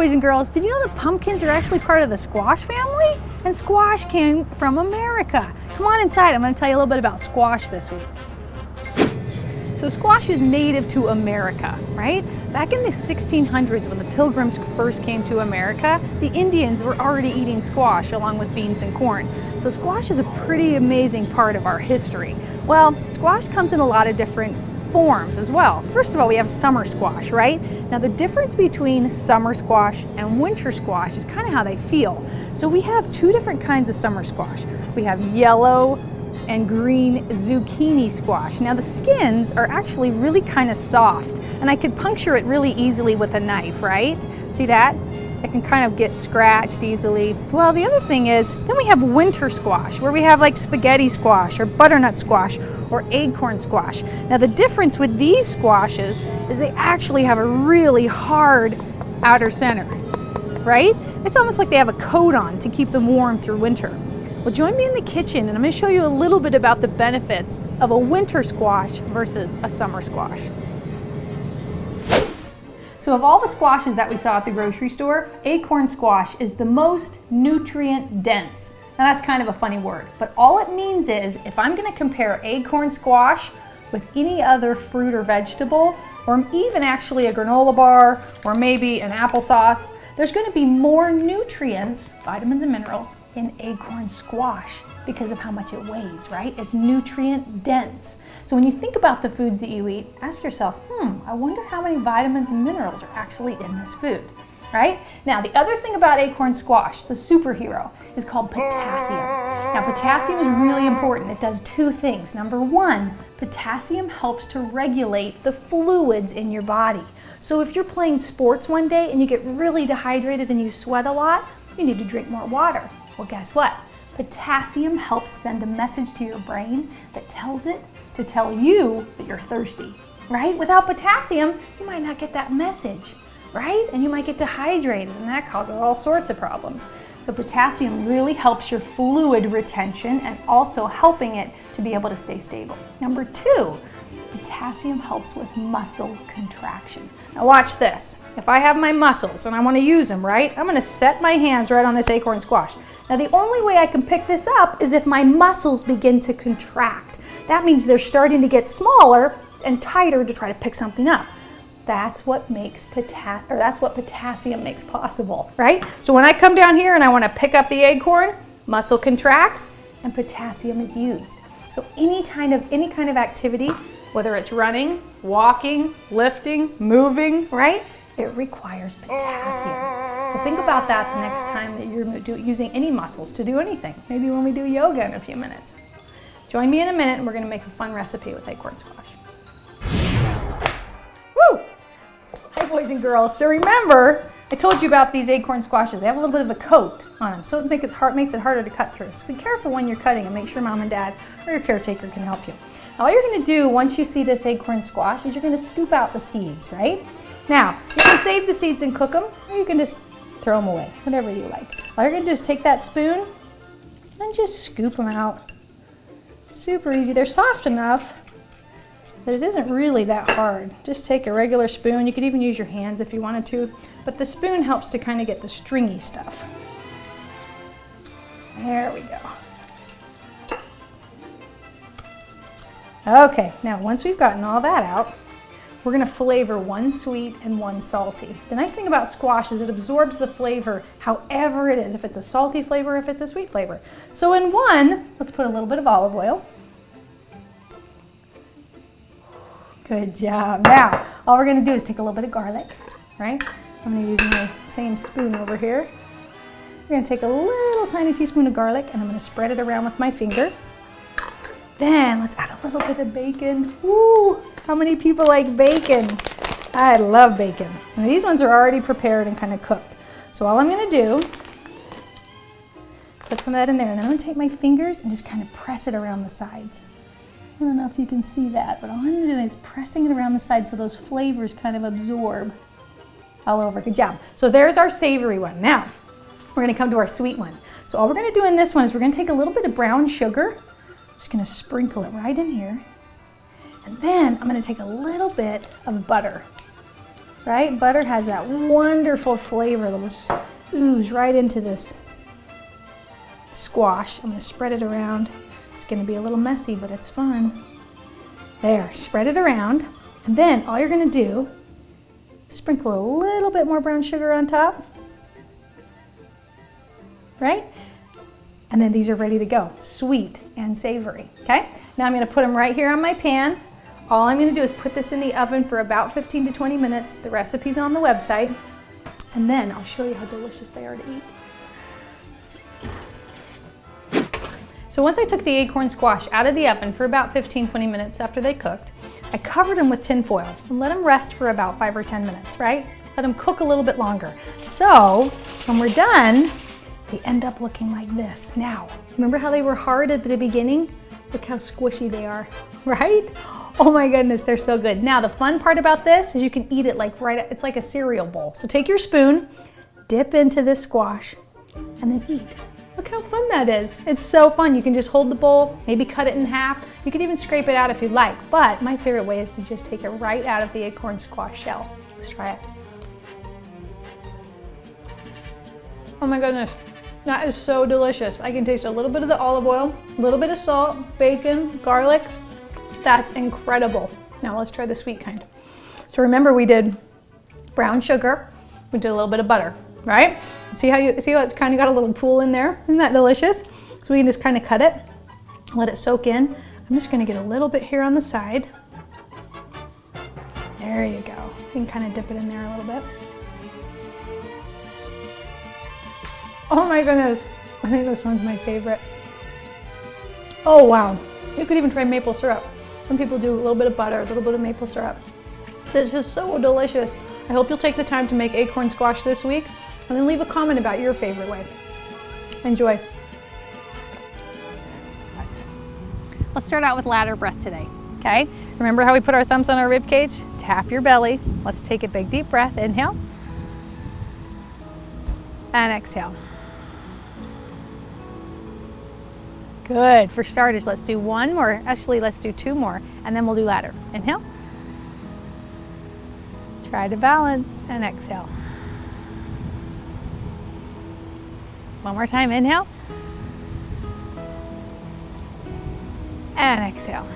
boys and girls, did you know that pumpkins are actually part of the squash family? And squash came from America. Come on inside, I'm going to tell you a little bit about squash this week. So squash is native to America, right? Back in the 1600s when the Pilgrims first came to America, the Indians were already eating squash along with beans and corn. So squash is a pretty amazing part of our history. Well, squash comes in a lot of different forms as well. First of all, we have summer squash, right? Now the difference between summer squash and winter squash is kind of how they feel. So we have two different kinds of summer squash. We have yellow and green zucchini squash. Now the skins are actually really kind of soft, and I could puncture it really easily with a knife, right? See that? It can kind of get scratched easily. Well, the other thing is, then we have winter squash, where we have like spaghetti squash or butternut squash or acorn squash. Now the difference with these squashes is they actually have a really hard outer center, right? It's almost like they have a coat on to keep them warm through winter. Well, join me in the kitchen and I'm going to show you a little bit about the benefits of a winter squash versus a summer squash. So of all the squashes that we saw at the grocery store, acorn squash is the most nutrient dense. Now that's kind of a funny word, but all it means is if I'm going to compare acorn squash with any other fruit or vegetable, or even actually a granola bar, or maybe an applesauce, there's going to be more nutrients, vitamins and minerals, in acorn squash because of how much it weighs, right? It's nutrient dense. So when you think about the foods that you eat, ask yourself, I wonder how many vitamins and minerals are actually in this food, right? Now, the other thing about acorn squash, the superhero, is called potassium. Now, potassium is really important. It does two things. Number one, potassium helps to regulate the fluids in your body. So if you're playing sports one day and you get really dehydrated and you sweat a lot, you need to drink more water. Well, guess what? Potassium helps send a message to your brain that tells it to tell you that you're thirsty, right? Without potassium, you might not get that message, right? And you might get dehydrated, and that causes all sorts of problems. So potassium really helps your fluid retention and also helping it to be able to stay stable. Number two, potassium helps with muscle contraction. Now watch this. If I have my muscles and I want to use them, right? I'm going to set my hands right on this acorn squash. Now the only way I can pick this up is if my muscles begin to contract. That means they're starting to get smaller and tighter to try to pick something up. That's what makes potassium makes possible, right? So when I come down here and I want to pick up the acorn, muscle contracts and potassium is used. So any kind of activity, whether it's running, walking, lifting, moving, right? It requires potassium. So think about that the next time that you're using any muscles to do anything. Maybe when we do yoga in a few minutes. Join me in a minute and we're going to make a fun recipe with acorn squash. Woo! Hi boys and girls. So remember, I told you about these acorn squashes. They have a little bit of a coat on them, so it makes it harder to cut through. So be careful when you're cutting and make sure mom and dad or your caretaker can help you. Now all you're going to do once you see this acorn squash is you're going to scoop out the seeds, right? Now, you can save the seeds and cook them, or you can just throw them away, whatever you like. All you're going to do is take that spoon and just scoop them out. Super easy. They're soft enough that it isn't really that hard. Just take a regular spoon. You could even use your hands if you wanted to, but the spoon helps to kind of get the stringy stuff. There we go. Okay, now once we've gotten all that out, we're going to flavor one sweet and one salty. The nice thing about squash is it absorbs the flavor however it is, if it's a salty flavor, if it's a sweet flavor. So in one, let's put a little bit of olive oil. Good job. Now, all we're going to do is take a little bit of garlic, right? I'm going to use my same spoon over here. We're going to take a little tiny teaspoon of garlic and I'm going to spread it around with my finger. Then let's add a little bit of bacon. Ooh, how many people like bacon? I love bacon. And these ones are already prepared and kind of cooked. So all I'm going to do, put some of that in there, and then I'm going to take my fingers and just kind of press it around the sides. I don't know if you can see that, but all I'm going to do is pressing it around the sides so those flavors kind of absorb all over. Good job. So there's our savory one. Now, we're going to come to our sweet one. So all we're going to do in this one is we're going to take a little bit of brown sugar. I'm just going to sprinkle it right in here. And then I'm going to take a little bit of butter. right? Butter has that wonderful flavor that will just ooze right into this squash. I'm gonna spread it around. It's gonna be a little messy, but it's fun. There, spread it around. And then all you're gonna do, sprinkle a little bit more brown sugar on top, right? And then these are ready to go, sweet and savory, okay? Now I'm gonna put them right here on my pan. All I'm gonna do is put this in the oven for about 15 to 20 minutes. The recipe's on the website. And then I'll show you how delicious they are to eat. So once I took the acorn squash out of the oven for about 15-20 minutes after they cooked, I covered them with tin foil and let them rest for about 5 or 10 minutes, right? Let them cook a little bit longer. So when we're done, they end up looking like this. Now, remember how they were hard at the beginning? Look how squishy they are, right? Oh my goodness, they're so good. Now the fun part about this is you can eat it like it's like a cereal bowl. So take your spoon, dip into this squash, and then eat. Look how fun that is. It's so fun. You can just hold the bowl, maybe cut it in half. You could even scrape it out if you'd like, but my favorite way is to just take it right out of the acorn squash shell. Let's try it. Oh my goodness, that is so delicious. I can taste a little bit of the olive oil, a little bit of salt, bacon, garlic. That's incredible. Now let's try the sweet kind. So remember we did brown sugar, we did a little bit of butter, right? See how it's kind of got a little pool in there? Isn't that delicious? So we can just kind of cut it, let it soak in. I'm just gonna get a little bit here on the side. There you go. You can kind of dip it in there a little bit. Oh my goodness, I think this one's my favorite. Oh wow, you could even try maple syrup. Some people do a little bit of butter, a little bit of maple syrup. This is so delicious. I hope you'll take the time to make acorn squash this week and then leave a comment about your favorite way. Enjoy. Let's start out with ladder breath today, okay? Remember how we put our thumbs on our rib cage? Tap your belly. Let's take a big deep breath. Inhale and exhale. Good. For starters, let's do one more. Actually, let's do 2 more, and then we'll do ladder. Inhale. Try to balance and exhale. One more time. Inhale. And exhale.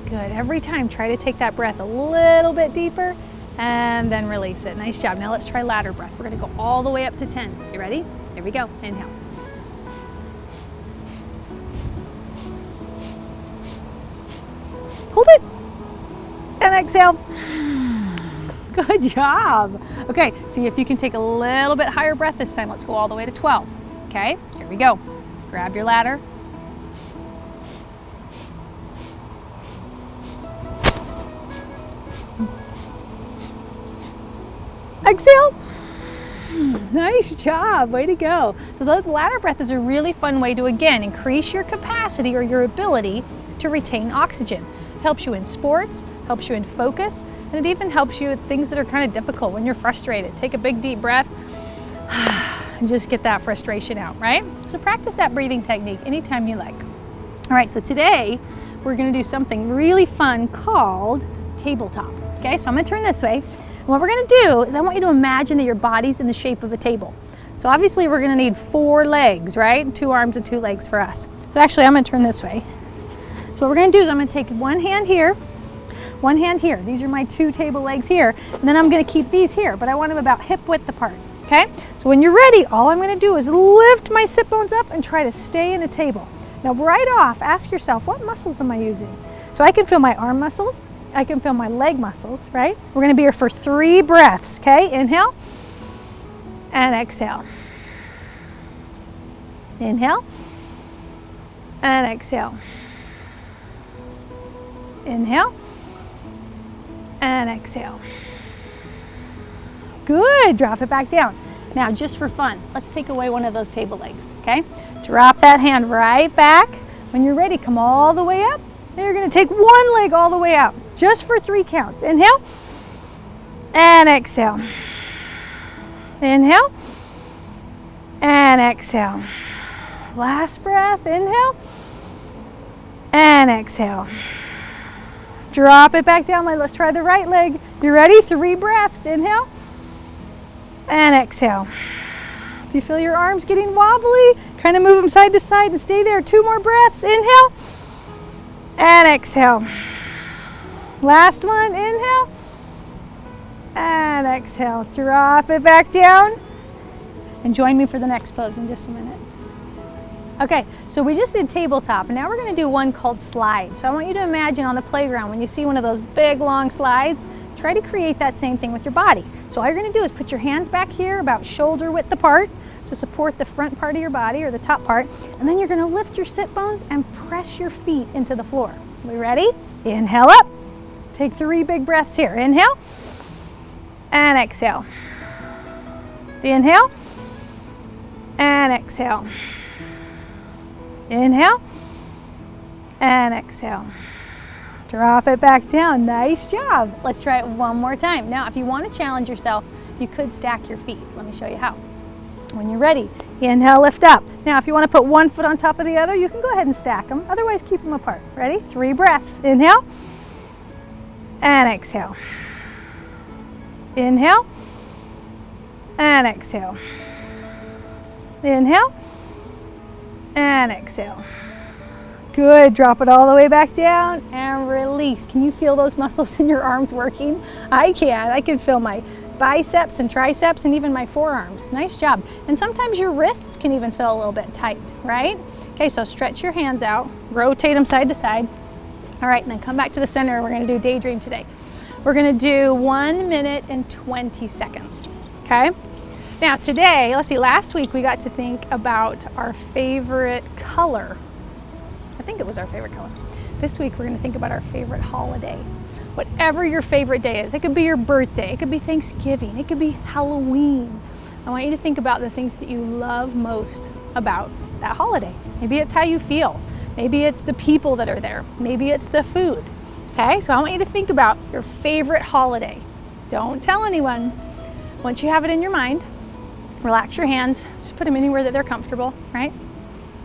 Good. Every time, try to take that breath a little bit deeper and then release it. Nice job. Now let's try ladder breath. We're going to go all the way up to 10. You ready? Here we go. Inhale. Hold it and exhale. Good job. Okay, see if you can take a little bit higher breath this time. Let's go all the way to 12. Okay, here we go. Grab your ladder. Exhale. Nice job, way to go. So the ladder breath is a really fun way to, again, increase your capacity or your ability to retain oxygen. It helps you in sports, helps you in focus, and it even helps you with things that are kind of difficult when you're frustrated. Take a big deep breath and just get that frustration out, right? So practice that breathing technique anytime you like. All right, so today we're gonna do something really fun called tabletop. Okay, so I'm gonna turn this way. And what we're gonna do is I want you to imagine that your body's in the shape of a table. So obviously we're gonna need 4 legs, right? 2 arms and 2 legs for us. So actually I'm gonna turn this way. So what we're gonna do is I'm gonna take one hand here, one hand here. These are my 2 table legs here. And then I'm gonna keep these here, but I want them about hip width apart, okay? So when you're ready, all I'm gonna do is lift my sit bones up and try to stay in a table. Now right off, ask yourself, what muscles am I using? So I can feel my arm muscles, I can feel my leg muscles, right? We're gonna be here for 3 breaths, okay? Inhale and exhale. Inhale and exhale. Inhale and exhale. Good, drop it back down. Now, just for fun, let's take away one of those table legs, okay? Drop that hand right back. When you're ready, come all the way up. Then you're gonna take one leg all the way out, just for 3 counts. Inhale and exhale. Inhale and exhale. Last breath, inhale and exhale. Drop it back down. Let's try the right leg. You ready? 3 breaths. Inhale and exhale. If you feel your arms getting wobbly, kind of move them side to side and stay there. 2 more breaths. Inhale and exhale. Last one. Inhale and exhale. Drop it back down. And join me for the next pose in just a minute. Okay, so we just did tabletop, and now we're gonna do one called slide. So I want you to imagine on the playground, when you see one of those big, long slides, try to create that same thing with your body. So all you're gonna do is put your hands back here about shoulder width apart to support the front part of your body, or the top part, and then you're gonna lift your sit bones and press your feet into the floor. We ready? Inhale up. Take 3 big breaths here. Inhale and exhale. Inhale and exhale. Inhale and exhale. Drop it back down. Nice job. Let's try it one more time. Now, if you want to challenge yourself, you could stack your feet. Let me show you how. When you're ready, inhale, lift up. Now, if you want to put one foot on top of the other, you can go ahead and stack them. Otherwise, keep them apart. Ready? 3 breaths. Inhale and exhale. Inhale and exhale. Inhale and exhale. Good. Drop it all the way back down and release. Can you feel those muscles in your arms working? I can. I can feel my biceps and triceps and even my forearms. Nice job. And sometimes your wrists can even feel a little bit tight, right? Okay, so stretch your hands out, rotate them side to side. All right, and then come back to the center. We're going to do daydream today. We're going to do 1 minute and 20 seconds. Okay? Now today, let's see, last week we got to think about our favorite color. I think it was our favorite color. This week we're going to think about our favorite holiday. Whatever your favorite day is. It could be your birthday, it could be Thanksgiving, it could be Halloween. I want you to think about the things that you love most about that holiday. Maybe it's how you feel. Maybe it's the people that are there. Maybe it's the food. Okay, so I want you to think about your favorite holiday. Don't tell anyone. Once you have it in your mind, relax your hands, just put them anywhere that they're comfortable, right?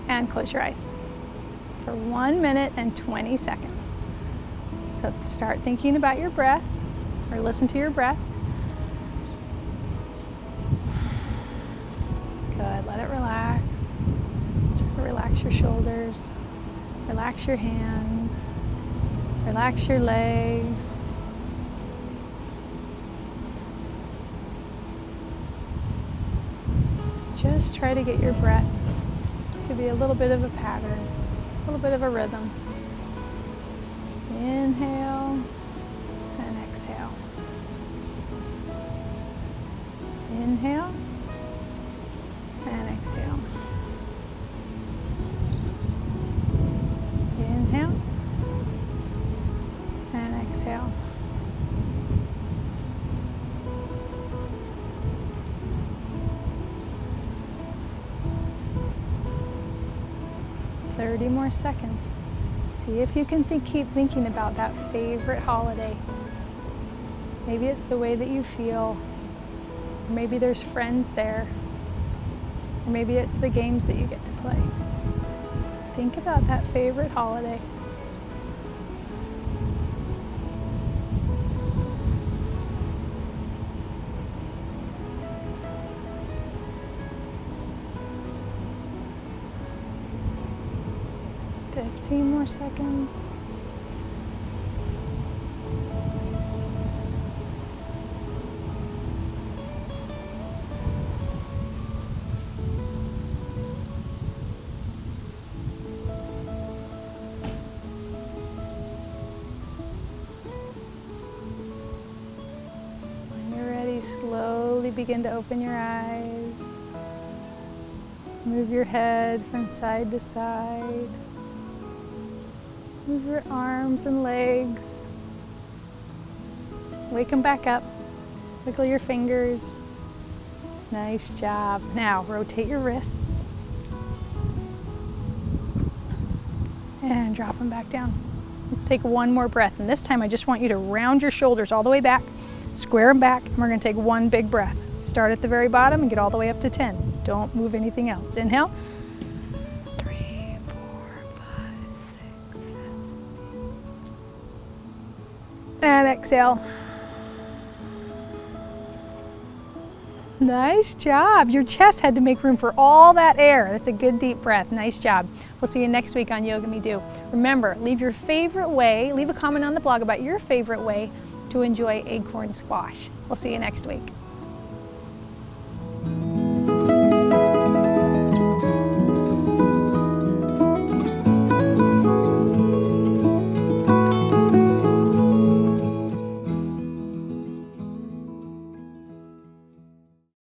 And close your eyes for 1 minute and 20 seconds. So start thinking about your breath, or listen to your breath. Good, let it relax. Try to relax your shoulders, relax your hands, relax your legs. Just try to get your breath to be a little bit of a pattern, a little bit of a rhythm. Inhale and exhale. Inhale and exhale. Inhale and exhale. Thirty more seconds. See if you can keep thinking about that favorite holiday. Maybe it's the way that you feel. Or maybe there's friends there. Or maybe it's the games that you get to play. Think about that favorite holiday. Fifteen more seconds. When you're ready, slowly begin to open your eyes. Move your head from side to side. Move your arms and legs. Wake them back up. Wiggle your fingers. Nice job. Now rotate your wrists. And drop them back down. Let's take one more breath. And this time I just want you to round your shoulders all the way back. Square them back. And we're going to take one big breath. Start at the very bottom and get all the way up to 10. Don't move anything else. Inhale. 3, 4, 5, 6, 7. And exhale. Nice job. Your chest had to make room for all that air. That's a good deep breath. Nice job. We'll see you next week on Yoga Me Do. Remember, leave your favorite way, leave a comment on the blog about your favorite way to enjoy Acorn Squash. We'll see you next week.